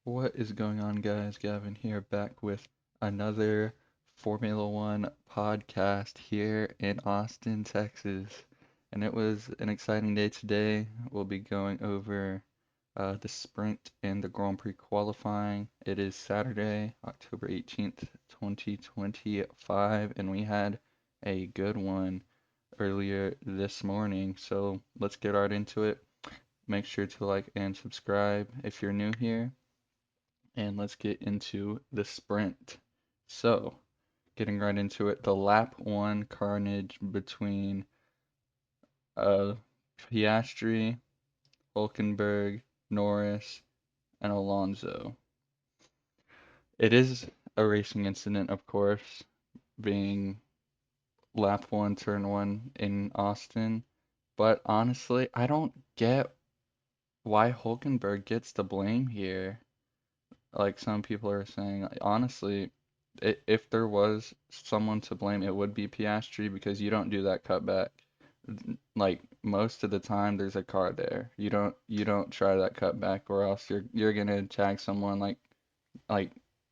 What is going on, guys? Gavin here, back with another Formula One podcast here in Austin, Texas. And it was an exciting day today. We'll be going over the sprint and the Grand Prix qualifying. It is Saturday, October 18th, 2025, and we had a good one earlier this morning. So let's get right into it. Make sure to like and subscribe if you're new here and let's get into the sprint. So, getting right into it, the lap one carnage between uh, Piastri, Hulkenberg, Norris, and Alonso. It is a racing incident, of course, being lap one, turn one in Austin. But honestly, I don't get why Hulkenberg gets the blame here. Like some people are saying, honestly, if there was someone to blame, it would be Piastri because you don't do that cutback. Like most of the time, there's a car there. You don't try that cutback, or else you're gonna tag someone like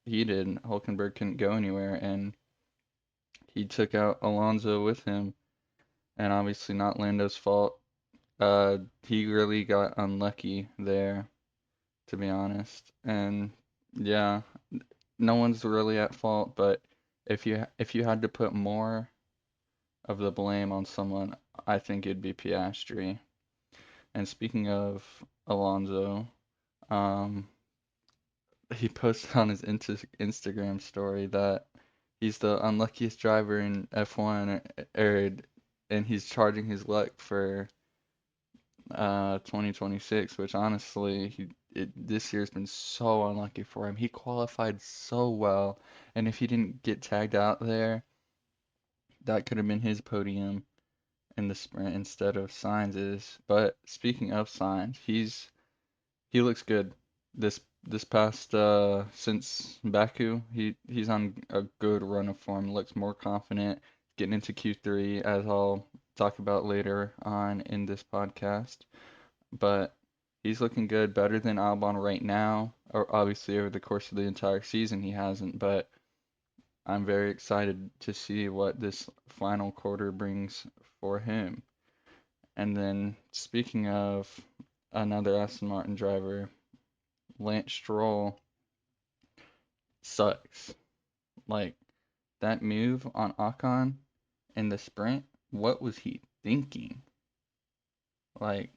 he did. Hulkenberg couldn't go anywhere, and he took out Alonso with him. And obviously, not Lando's fault. He really got unlucky there, to be honest. And yeah, no one's really at fault, but if you had to put more of the blame on someone, I think it'd be Piastri. And speaking of Alonso, um, he posted on his Instagram story that he's the unluckiest driver in F1, and he's charging his luck for 2026, which honestly, this year's been so unlucky for him. He qualified so well, and if he didn't get tagged out there, that could have been his podium in the sprint instead of Sainz's. But speaking of Sainz, he looks good this past since Baku. He's on a good run of form. Looks more confident getting into Q3, as I'll talk about later on in this podcast. But he's looking good, better than Albon right now. Or obviously over the course of the entire season he hasn't, but I'm very excited to see what this final quarter brings for him. And then speaking of another Aston Martin driver, Lance Stroll sucks. Like that move on Ocon in the sprint, what was he thinking? Like,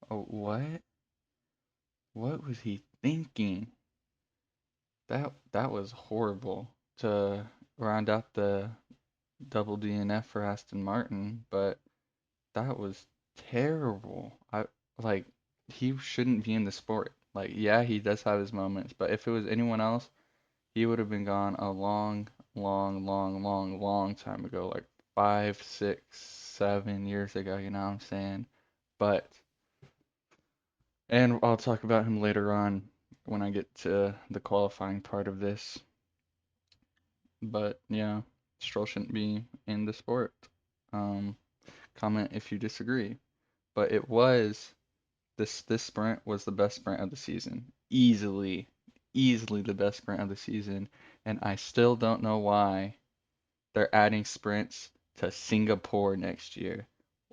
oh, what? What was he thinking? That was horrible to round out the double DNF for Aston Martin, but that was terrible. I like he shouldn't be in the sport. Like, yeah, he does have his moments, but if it was anyone else, he would have been gone a long, long, long, long, long time ago, like 5, 6, 7 years ago, you know what I'm saying? But and I'll talk about him later on when I get to the qualifying part of this. But yeah, Stroll shouldn't be in the sport. Um, Comment if you disagree. But it was this sprint was the best sprint of the season. Easily the best sprint of the season. And I still don't know why they're adding sprints to Singapore next year.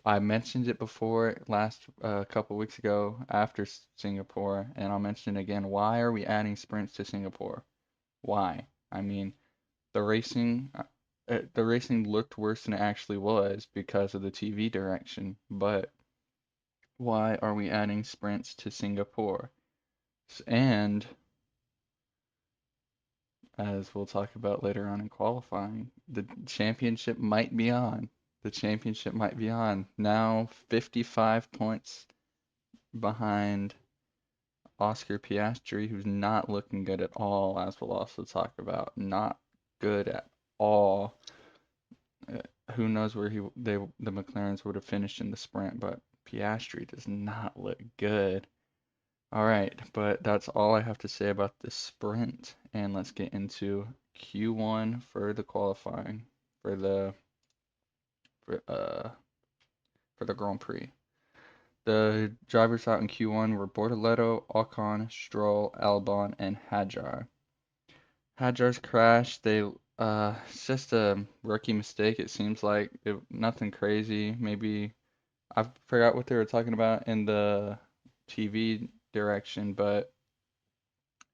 I mentioned it before last couple weeks ago after Singapore, and I'll mention it again. Why are we adding sprints to Singapore? Why? I mean, the racing looked worse than it actually was because of the TV direction. But why are we adding sprints to Singapore? And as we'll talk about later on in qualifying, the championship might be on. The championship might be on. Now 55 points behind Oscar Piastri, who's not looking good at all, as we'll also talk about. Not good at all. Uh, who knows where the McLarens would have finished in the sprint, but Piastri does not look good. All right, but that's all I have to say about the sprint, and let's get into Q1 for the qualifying for the for, uh for the Grand Prix. The drivers out in Q1 were Bortoleto, Ocon, Stroll, Albon, and Hadjar. Hadjar's crash, it's just a rookie mistake. It seems like nothing crazy. Maybe I forgot what they were talking about in the TV direction, but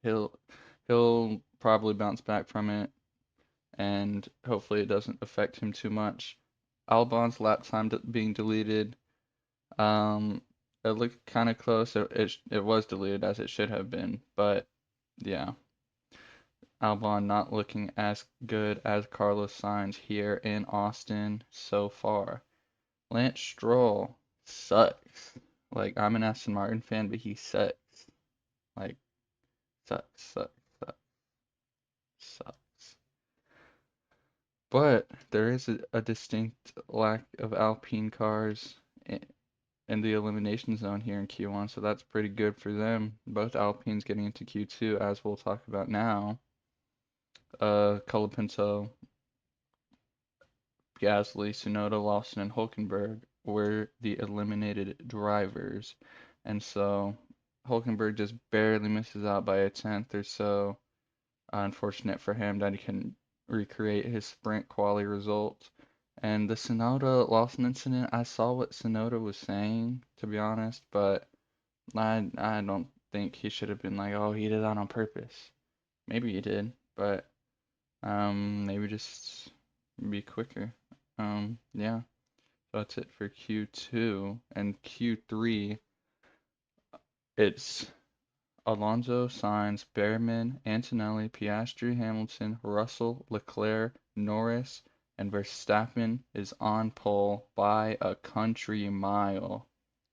he'll he'll probably bounce back from it, and hopefully it doesn't affect him too much. Albon's lap time being deleted. Um, it looked kind of close. It was deleted as it should have been, but yeah, Albon not looking as good as Carlos Sainz here in Austin so far. Lance Stroll sucks. Like, I'm an Aston Martin fan, but he sucks. Like, sucks, sucks. But there is a distinct lack of Alpine cars in the elimination zone here in Q1, so that's pretty good for them. Both Alpines getting into Q2, as we'll talk about now. Colapinto, Gasly, Tsunoda, Lawson, and Hulkenberg were the eliminated drivers. And so Hulkenberg just barely misses out by a tenth or so. Unfortunate for him that he couldn't recreate his sprint quali result. And the Tsunoda Lawson incident, I saw what Tsunoda was saying, to be honest, but I don't think he should have been like, oh, he did that on purpose. Maybe he did, but maybe just be quicker. Yeah, so that's it for Q2 and Q3. It's Alonso, Sainz, Behrman, Antonelli, Piastri, Hamilton, Russell, Leclerc, Norris, and Verstappen is on pole by a country mile.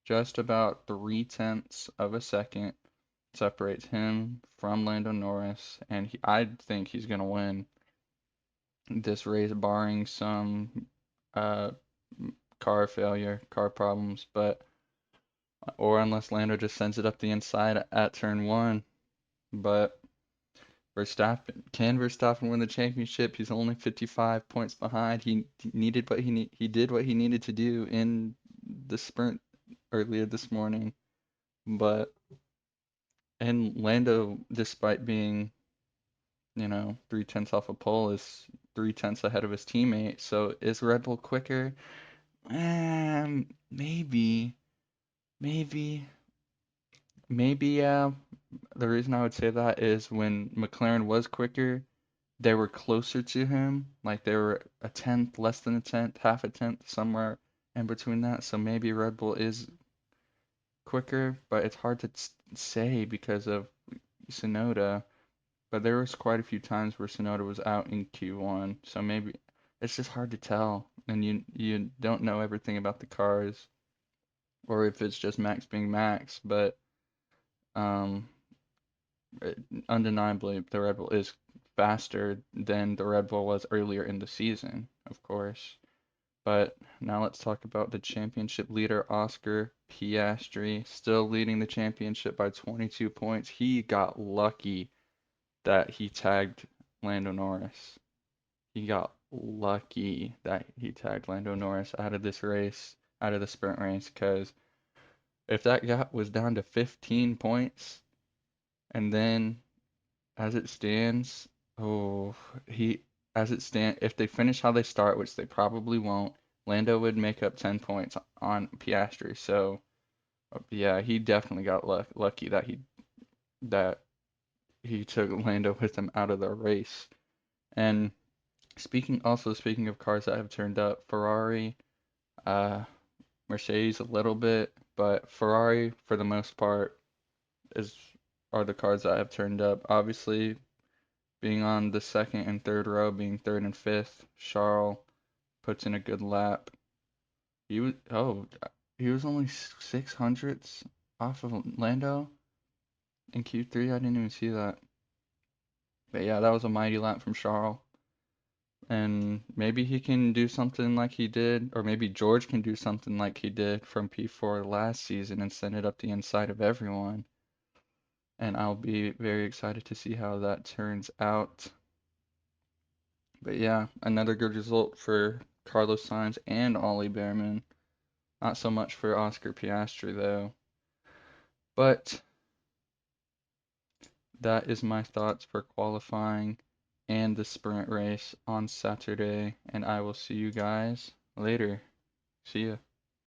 Just about 3/10 of a second separates him from Lando Norris, and I think he's going to win this race, barring some uh, car problems, but or unless Lando just sends it up the inside at turn one. But Verstappen win the championship? He's only 55 points behind. He did what he needed to do in the sprint earlier this morning. But and Lando, despite being 3/10 off a pole, is 3/10 ahead of his teammate. So is Red Bull quicker? Maybe, maybe, maybe. Yeah. The reason I would say that is when McLaren was quicker, they were closer to him. Like they were a tenth, less than a tenth, half a tenth, somewhere in between that. So maybe Red Bull is quicker, but it's hard to say because of Tsunoda. But there was quite a few times where Tsunoda was out in Q1, so maybe it's just hard to tell, and you don't know everything about the cars, or if it's just Max being Max. But um, undeniably, the Red Bull is faster than the Red Bull was earlier in the season, of course. But now let's talk about the championship leader, Oscar Piastri, still leading the championship by 22 points. He got lucky that he tagged Lando Norris. He got lucky that he tagged Lando Norris out of this race, out of the sprint race, because if that gap was down to 15 points, and then as it stands, oh, if they finish how they start, which they probably won't, Lando would make up 10 points on Piastri. So, yeah, he definitely got lucky that he took Lando with him out of the race. And speaking of cars that have turned up, Ferrari, uh, Mercedes a little bit, but Ferrari for the most part is are the cars that have turned up. Obviously, being on the second and third row, being third and fifth, Charles puts in a good lap. He was only 600ths off of Lando in Q3. I didn't even see that. But yeah, that was a mighty lap from Charles. And maybe he can do something like he did, or maybe George can do something like he did from P4 last season and send it up the inside of everyone. And I'll be very excited to see how that turns out. But yeah, another good result for Carlos Sainz and Ollie Behrman. Not so much for Oscar Piastri though. But that is my thoughts for qualifying and the sprint race on Saturday, and I will see you guys later. See ya.